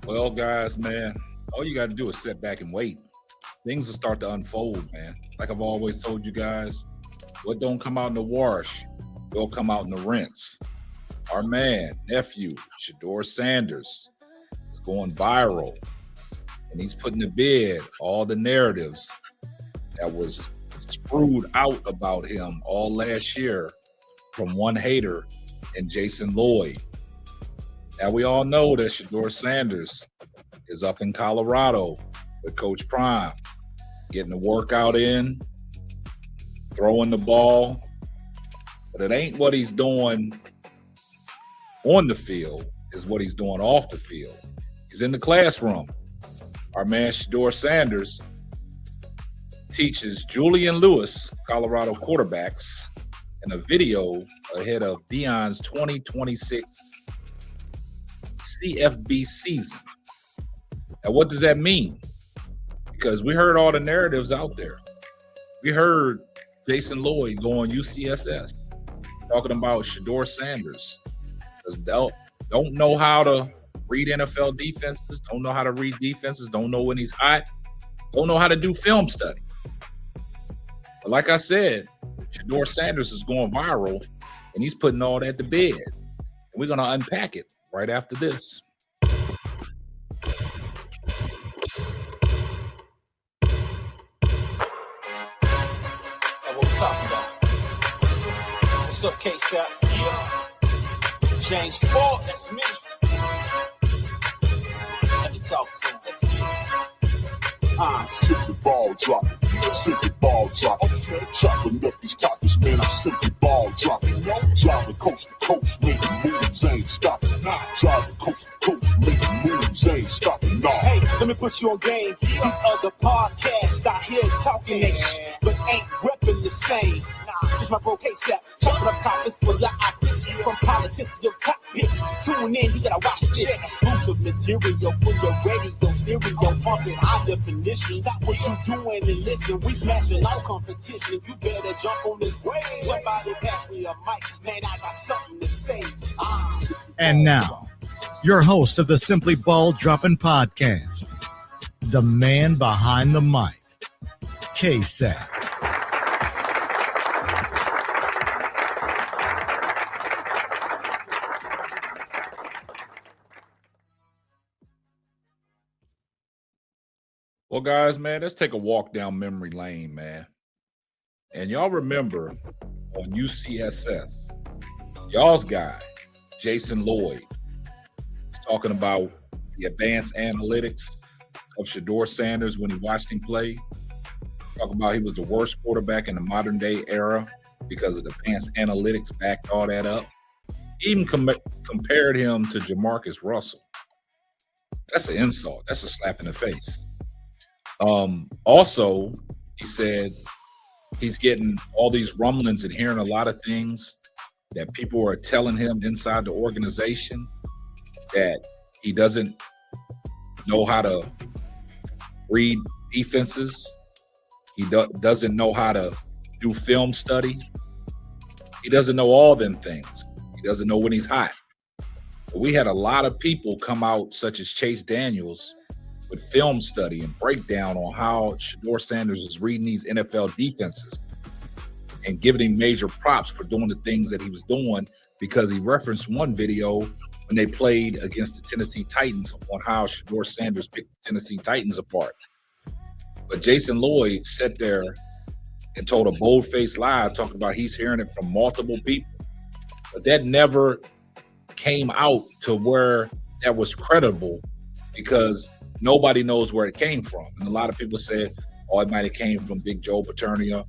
Well, guys, man, all you got to do is sit back and wait. Things will start to unfold, man. Like I've always told you guys, what don't come out in the wash will come out in the rinse. Our man, nephew, Shedeur Sanders, is going viral, and he's putting to bed all the narratives that was spewed out about him all last year from one hater and Jason Lloyd. Now we all know that Shedeur Sanders is up in Colorado with Coach Prime, getting the workout in, throwing the ball, but it ain't what he's doing on the field, is what he's doing off the field. He's in the classroom. Our man Shedeur Sanders teaches Julian Lewis, Colorado quarterbacks, in a video ahead of Deion's 2026 CFB season. Now, what does that mean? Because we heard all the narratives out there. We heard Jason Lloyd go on UCSS talking about Shedeur Sanders. Don't know how to read NFL defenses, don't know how to read defenses, don't know when he's hot, don't know how to do film study. But like I said, Shedeur Sanders is going viral, and he's putting all that to bed. And we're going to unpack it right after this. What's up, K-Shot? Yeah. James Ford, that's me. Let me talk to him. Let's get it. I'm simply ball dropping, simply ball dropping. Chopping up these topics, man, I'm simply ball dropping. Driving coast to coast, making moves, ain't stopping. Driving coast to coast, making moves, ain't stopping. Hey, let me put you on game. These other podcasts out here talking that shit, but ain't repping the same. It's my bro K-Shot, chopping up topics for your optics. From politics to your topics. Tune in, you gotta watch this. Exclusive material for your radio, stereo, pumping high definition. Stop what you doing and listen. We smashing all competition. You better jump on this wave. Somebody pass me a mic, man, I got something to say. And now, your host of the Simply Ball Dropping Podcast, the man behind the mic, K-Shot. Well, guys, man, let's take a walk down memory lane, man. And y'all remember on UCSS, y'all's guy, Jason Lloyd, was talking about the advanced analytics of Shedeur Sanders when he watched him play. Talking about he was the worst quarterback in the modern day era because of the advanced analytics backed all that up. He even compared him to Jamarcus Russell. That's an insult. That's a slap in the face. Also, he said he's getting all these rumblings and hearing a lot of things that people are telling him inside the organization, that he doesn't know how to read defenses. He doesn't know how to do film study. He doesn't know all them things. He doesn't know when he's hot. But we had a lot of people come out, such as Chase Daniels, with film study and breakdown on how Shedeur Sanders is reading these NFL defenses and giving him major props for doing the things that he was doing, because he referenced one video when they played against the Tennessee Titans on how Shedeur Sanders picked the Tennessee Titans apart. But Jason Lloyd sat there and told a bold-faced lie, talking about he's hearing it from multiple people. But that never came out to where that was credible, because nobody knows where it came from. And a lot of people said, oh, it might have came from Big Joe Paternia.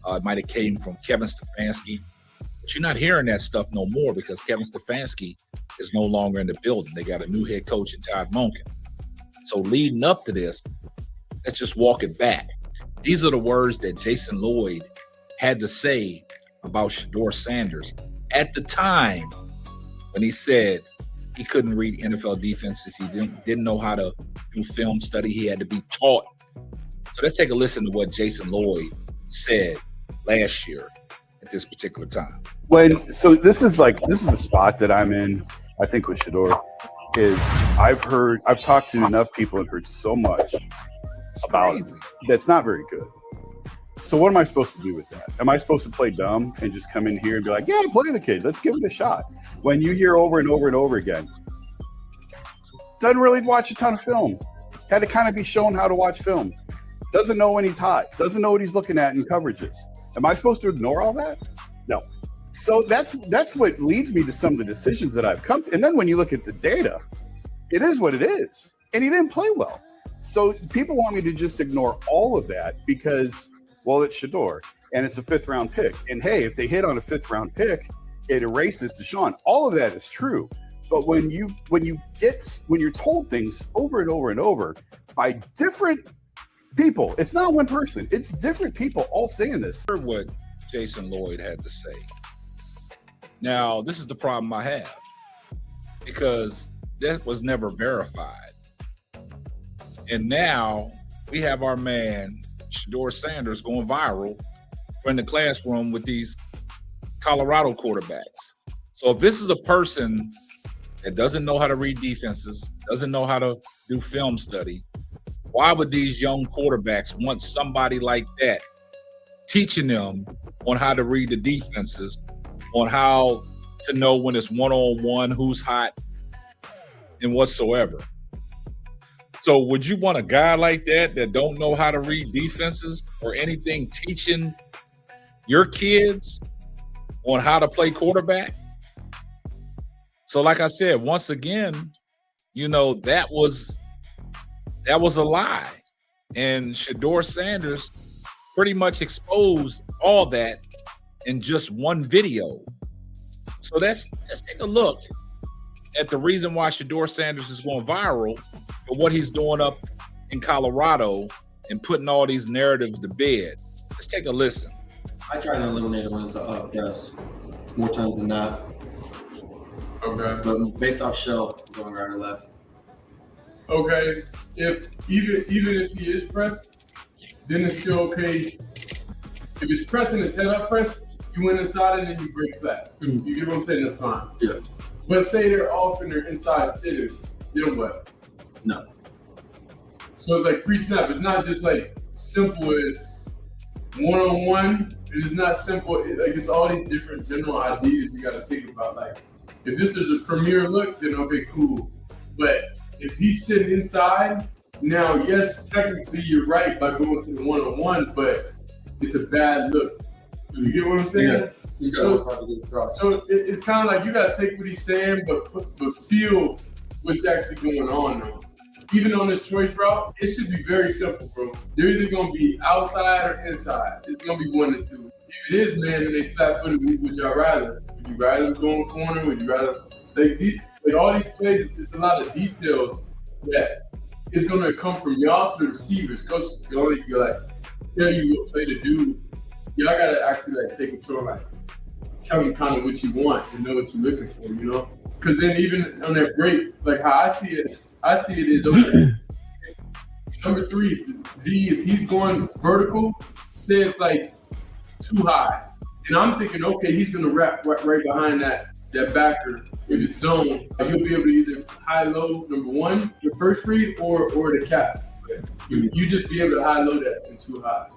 It might have came from Kevin Stefanski. But you're not hearing that stuff no more, because Kevin Stefanski is no longer in the building. They got a new head coach in Todd Monken. So leading up to this, let's just walk it back. These are the words that Jason Lloyd had to say about Shedeur Sanders at the time when he said he couldn't read NFL defenses. He didn't know how to do film study. He had to be taught. So let's take a listen to what Jason Lloyd said last year at this particular time. So this is the spot that I'm in, I think, with Shedeur. is I've talked to enough people and heard so much about it that's not very good. So what am I supposed to do with that? Am I supposed to play dumb and just come in here and be like, yeah, play the kid, let's give it a shot? When you hear over and over and over again, doesn't really watch a ton of film, had to kind of be shown how to watch film, doesn't know when he's hot, doesn't know what he's looking at in coverages. Am I supposed to ignore all that? No. So that's what leads me to some of the decisions that I've come to. And then when you look at the data, it is what it is. And he didn't play well. So people want me to just ignore all of that because, well, it's Shedeur and it's a 5th round pick. And hey, if they hit on a 5th round pick, it erases Deshaun. All of that is true. But when you're told things over and over and over by different people, it's not one person, it's different people all saying this. Heard what Jason Lloyd had to say. Now, this is the problem I have, because that was never verified. And now we have our man, Shedeur Sanders, going viral in the classroom with these Colorado quarterbacks. So if this is a person that doesn't know how to read defenses, doesn't know how to do film study, why would these young quarterbacks want somebody like that teaching them on how to read the defenses, on how to know when it's one-on-one, who's hot, and whatsoever? So would you want a guy like that don't know how to read defenses or anything, teaching your kids on how to play quarterback? So like I said, once again, that was a lie. And Shedeur Sanders pretty much exposed all that in just one video. So let's take a look at the reason why Shedeur Sanders is going viral for what he's doing up in Colorado and putting all these narratives to bed. Let's take a listen. I try to eliminate it when it's up, yes, more times than not. Okay. But based off shell, going right or left. Okay. If even if he is pressed, then it's still okay. If it's pressing the head up press, you went inside and then you break flat. Mm-hmm. You get what I'm saying? That's fine. Yeah. But say they're off and they're inside sitting, then what? No. So it's like pre-snap. It's not just like simple as one-on-one. It is not simple. It's all these different general ideas you got to think about. Like, if this is a premier look, then okay, cool. But if he's sitting inside, now, yes, technically you're right by going to the one-on-one, but it's a bad look. Do you get what I'm saying? Yeah. So it's kind of like you got to take what he's saying, but feel what's actually going on now. Even on this choice route, it should be very simple, bro. They're either going to be outside or inside. It's going to be one or two. If it is man and they flat-footed, would y'all rather? Would you rather go in the corner? Would you rather like all these plays? It's a lot of details that it's going to come from y'all to the receivers. Coach can only like tell you what play to do. Y'all got to actually like take control, like tell them kind of what you want and know what you're looking for, Because then even on that break, like how I see it is okay. Number 3, Z, if he's going vertical, say it's like too high. And I'm thinking, okay, he's gonna wrap right behind that backer in the zone. You'll be able to either high-low, number 1, your first read, or the cap. You just be able to high-low that and too high.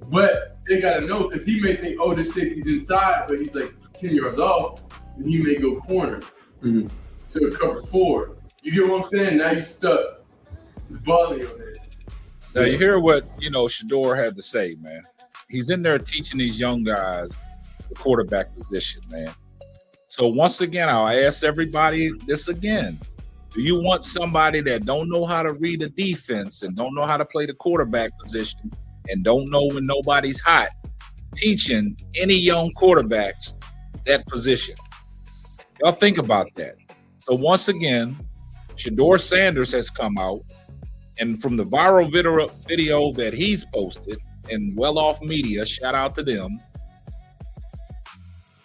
But they gotta know, because he may think, oh, this safety's inside, but he's like 10 yards off, and he may go corner to a cover 4. You get what I'm saying? Now you stuck with ball in your head. Now you hear what Shedeur had to say, man. He's in there teaching these young guys the quarterback position, man. So once again, I'll ask everybody this again. Do you want somebody that don't know how to read a defense and don't know how to play the quarterback position and don't know when nobody's hot, teaching any young quarterbacks that position? Y'all think about that. So once again, Shedeur Sanders has come out, and from the viral video that he's posted in Well Off Media, shout out to them,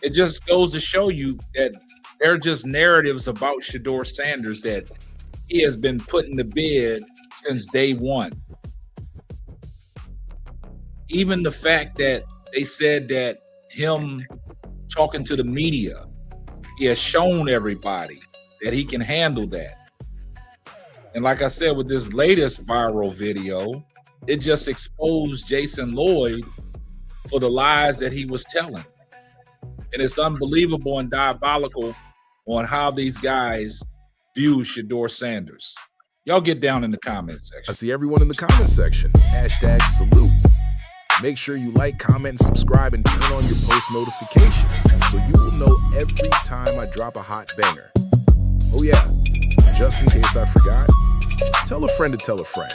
it just goes to show you that they're just narratives about Shedeur Sanders that he has been putting to bed since day one. Even the fact that they said that him talking to the media, he has shown everybody that he can handle that. And like I said, with this latest viral video, it just exposed Jason Lloyd for the lies that he was telling. And it's unbelievable and diabolical on how these guys view Shedeur Sanders. Y'all get down in the comments section. I see everyone in the comment section. Hashtag salute. Make sure you like, comment, and subscribe, and turn on your post notifications so you will know every time I drop a hot banger. Oh yeah, just in case I forgot, tell a friend to tell a friend.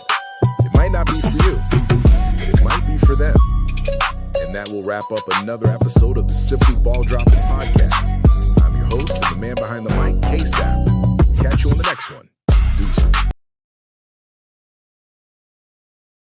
It might not be for you, but it might be for them. And that will wrap up another episode of the Simply Ball Dropping Podcast. I'm your host, the man behind the mic, K-Sap. Catch you on the next one. Deuces.